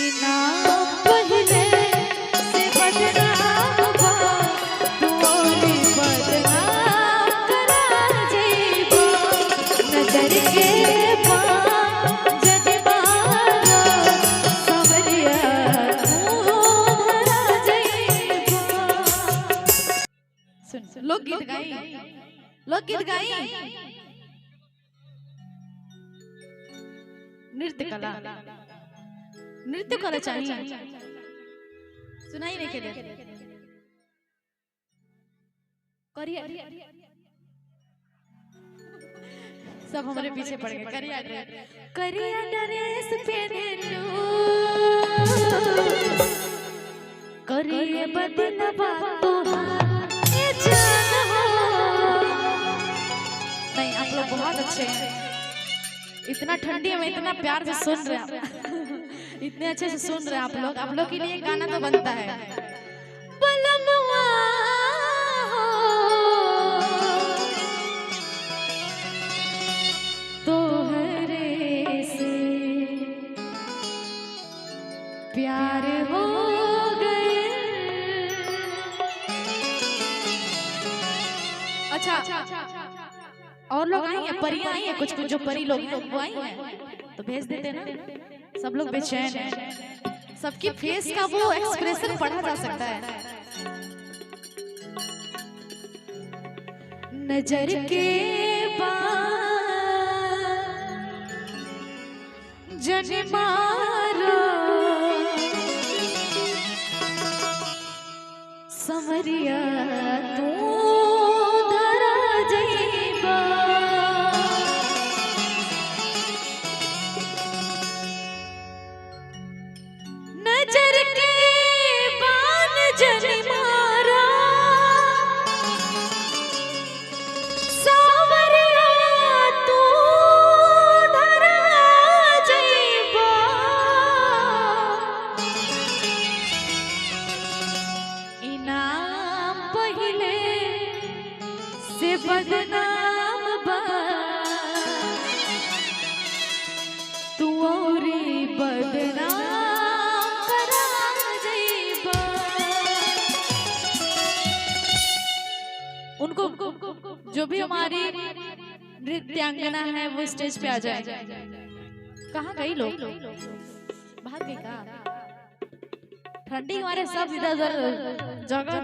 इनाम पहले से बदनाम बा तू औरी बदनाम करा जेबा नजर के लोकगीत गाई लोकगीत गाई नृत्य कला नृत्य कला चाहिए सुनाई नहीं के करिए सब हमारे पीछे पड़ गए करिया ड्रेस पहने लो करिए बदनवा नहीं आप लोग बहुत अच्छे हैं इतना ठंडी में इतना प्यार से सुन रहे हैं इतने अच्छे से सुन रहे हैं आप लोग के लिए गाना तो बनता है तोहरे से प्यार हो गए अच्छा और लोग आई हैं परियां आई हैं कुछ जो परी लोग वो आई हैं तो भेज देते ना सब लोग बेचैन हैं सबकी फेस का वो एक्सप्रेशन पढ़ा जा सकता है नजर के जन मारो समरिया तू बदनाम बा तू औरी बदनाम करा जेबा उनको जो भी हमारी नृत्यांगना है वो स्टेज पे आ जाए कहाँ गई लोग बाहर गई का ठंडी हमारे सब इधर उधर जगह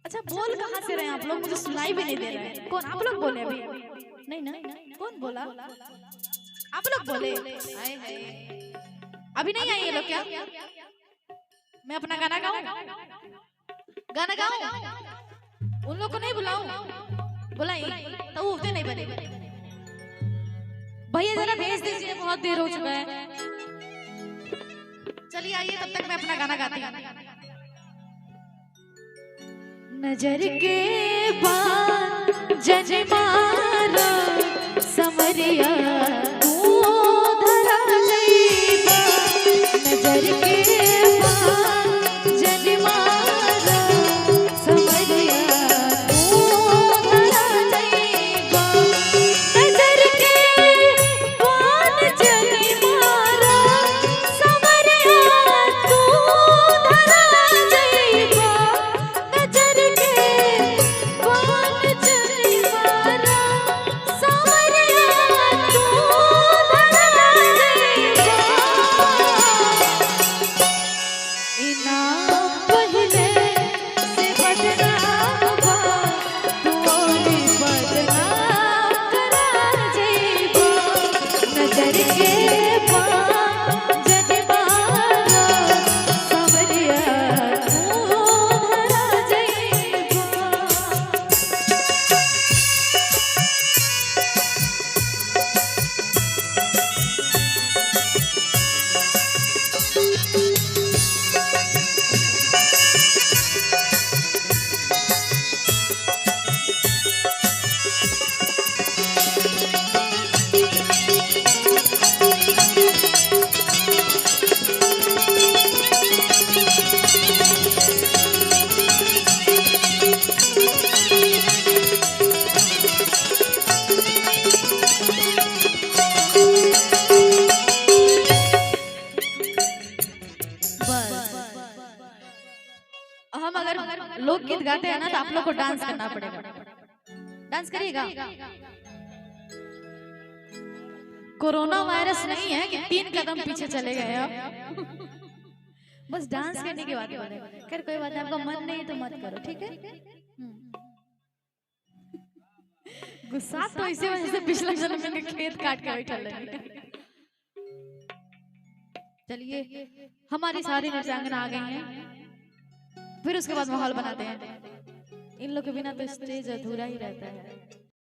अच्छा बोल कहाँ से रहे हैं आप लोग मुझे सुनाई भी नहीं दे रहे हैं कौन आप लोग बोले अभी नहीं ना कौन बोला आप लोग बोले हाय हाय अभी नहीं आई ये लोग क्या मैं अपना गाना गाऊं उन लोग को नहीं बुलाऊं बुलाई तो वो उठते नहीं बने भैया जरा भेज दीजिए बहुत देर हो चुका है चलिए आइए तब तक मैं अपना गाना गाती हूँ नजर के बाद जन मारो समरिया तू धरा जेबा नजर के बाद जन मारो समरिया तू धरा जेबा नजर के बाद जन मारो समरिया तू धरा जेबा तू गीत गाते हैं ना तो आप लोग को डांस करना पड़ेगा। डांस करिएगा। कोरोना वायरस नहीं है कि 3 कदम पीछे चले गए आप। बस डांस करने की बात बोले। खैर कोई बात नहीं, आपका मन नहीं तो मत करो, ठीक है। गुस्सा तो इसी वजह से पिछले जन्म में खेत काट के बैठा लगी। चलिए हमारी सारी नृत्यांगना आ गई हैं, फिर उसके बाद माहौल बनाते हैं। इन लोग के बिना तो स्टेज अधूरा ही रहता है।